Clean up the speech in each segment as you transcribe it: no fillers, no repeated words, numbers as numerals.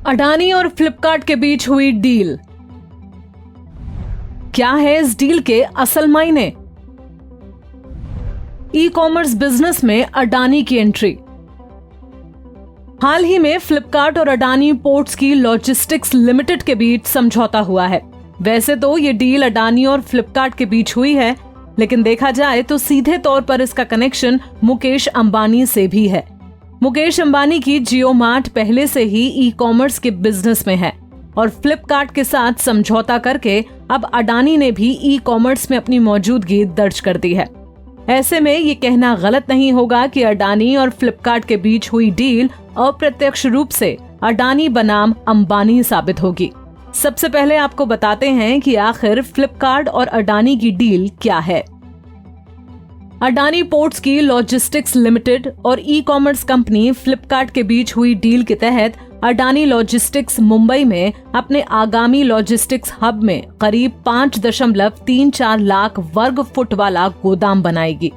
अडानी और फ्लिपकार्ट के बीच हुई डील। क्या है इस डील के असल मायने? ई कॉमर्स बिजनेस में अडानी की एंट्री। हाल ही में फ्लिपकार्ट और अडानी पोर्ट्स की लॉजिस्टिक्स लिमिटेड के बीच समझौता हुआ है। वैसे तो ये डील अडानी और फ्लिपकार्ट के बीच हुई है, लेकिन देखा जाए तो सीधे तौर पर इसका कनेक्शन मुकेश अंबानी से भी है। मुकेश अंबानी की जियो मार्ट पहले से ही ई कॉमर्स के बिजनेस में है और फ्लिपकार्ट के साथ समझौता करके अब अडानी ने भी ई कॉमर्स में अपनी मौजूदगी दर्ज कर दी है। ऐसे में ये कहना गलत नहीं होगा कि अडानी और फ्लिपकार्ट के बीच हुई डील अप्रत्यक्ष रूप से अडानी बनाम अंबानी साबित होगी। सबसे पहले आपको बताते हैं कि आखिर फ्लिपकार्ट और अडानी की डील क्या है। अडानी पोर्ट्स की लॉजिस्टिक्स लिमिटेड और ई कॉमर्स कंपनी फ्लिपकार्ट के बीच हुई डील के तहत अडानी लॉजिस्टिक्स मुंबई में अपने आगामी लॉजिस्टिक्स हब में करीब 5.34 लाख वर्ग फुट वाला गोदाम बनाएगी।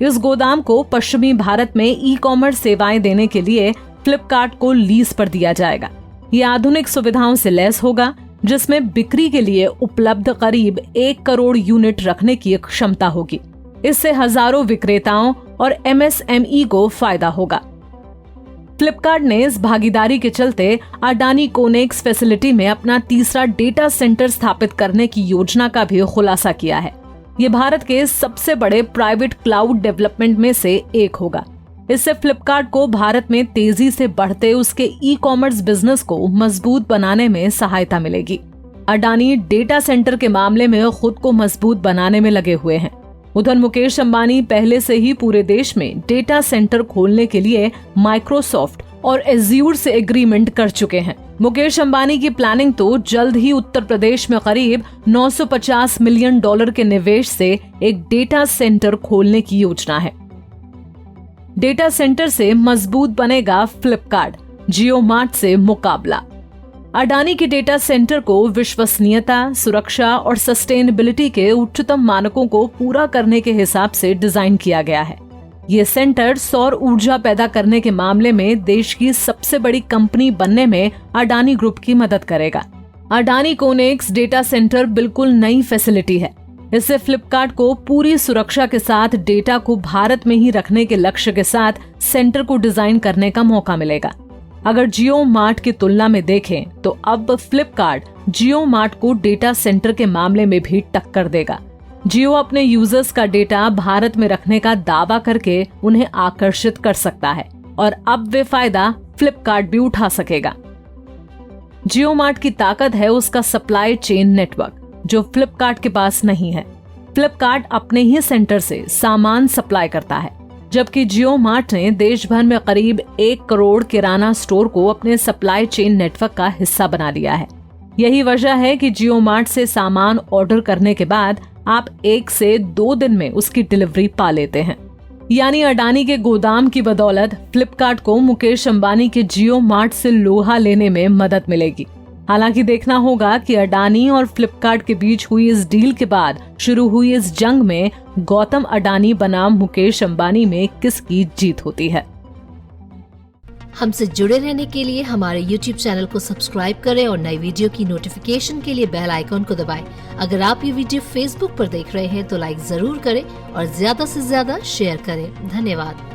इस गोदाम को पश्चिमी भारत में ई कॉमर्स सेवाएं देने के लिए फ्लिपकार्ट को लीज पर दिया जाएगा। ये आधुनिक सुविधाओं से लैस होगा, जिसमें बिक्री के लिए उपलब्ध करीब 1 करोड़ यूनिट रखने की क्षमता होगी। इससे हजारों विक्रेताओं और MSME को फायदा होगा। फ्लिपकार्ट ने इस भागीदारी के चलते अडानी कोनेक्स फैसिलिटी में अपना तीसरा डेटा सेंटर स्थापित करने की योजना का भी खुलासा किया है। ये भारत के सबसे बड़े प्राइवेट क्लाउड डेवलपमेंट में से एक होगा। इससे फ्लिपकार्ट को भारत में तेजी से बढ़ते उसके ई कॉमर्स बिजनेस को मजबूत बनाने में सहायता मिलेगी। अडानी डेटा सेंटर के मामले में खुद को मजबूत बनाने में लगे हुए हैं। उधर मुकेश अंबानी पहले से ही पूरे देश में डेटा सेंटर खोलने के लिए माइक्रोसॉफ्ट और एज्यूर से एग्रीमेंट कर चुके हैं। मुकेश अंबानी की प्लानिंग तो जल्द ही उत्तर प्रदेश में करीब $950 मिलियन के निवेश से एक डेटा सेंटर खोलने की योजना है। डेटा सेंटर से मजबूत बनेगा फ्लिपकार्ट, जियो मार्ट से मुकाबला। अडानी के डेटा सेंटर को विश्वसनीयता, सुरक्षा और सस्टेनेबिलिटी के उच्चतम मानकों को पूरा करने के हिसाब से डिजाइन किया गया है। ये सेंटर सौर ऊर्जा पैदा करने के मामले में देश की सबसे बड़ी कंपनी बनने में अडानी ग्रुप की मदद करेगा। अडानी कोनेक्स डेटा सेंटर बिल्कुल नई फैसिलिटी है। इससे फ्लिपकार्ट को पूरी सुरक्षा के साथ डेटा को भारत में ही रखने के लक्ष्य के साथ सेंटर को डिजाइन करने का मौका मिलेगा। अगर जियो मार्ट की तुलना में देखें तो अब फ्लिपकार्ट जियो मार्ट को डेटा सेंटर के मामले में भी टक्कर देगा। जियो अपने यूजर्स का डेटा भारत में रखने का दावा करके उन्हें आकर्षित कर सकता है और अब वे फायदा फ्लिपकार्ट भी उठा सकेगा। जियो मार्ट की ताकत है उसका सप्लाई चेन नेटवर्क, जो फ्लिपकार्ट के पास नहीं है। फ्लिपकार्ट अपने ही सेंटर से सामान सप्लाई करता है, जबकि जियो मार्ट ने देश भर में करीब 1 करोड़ किराना स्टोर को अपने सप्लाई चेन नेटवर्क का हिस्सा बना लिया है। यही वजह है कि जियो मार्ट से सामान ऑर्डर करने के बाद आप 1 से 2 दिन में उसकी डिलीवरी पा लेते हैं। यानी अडानी के गोदाम की बदौलत फ्लिपकार्ट को मुकेश अंबानी के जियो मार्ट से लोहा लेने में मदद मिलेगी। हालांकि देखना होगा कि अडानी और फ्लिपकार्ट के बीच हुई इस डील के बाद शुरू हुई इस जंग में गौतम अडानी बनाम मुकेश अंबानी में किसकी जीत होती है। हमसे जुड़े रहने के लिए हमारे YouTube चैनल को सब्सक्राइब करें और नई वीडियो की नोटिफिकेशन के लिए बेल आइकॉन को दबाएं। अगर आप ये वीडियो Facebook पर देख रहे हैं तो लाइक जरूर करें और ज्यादा से ज्यादा शेयर करें। धन्यवाद।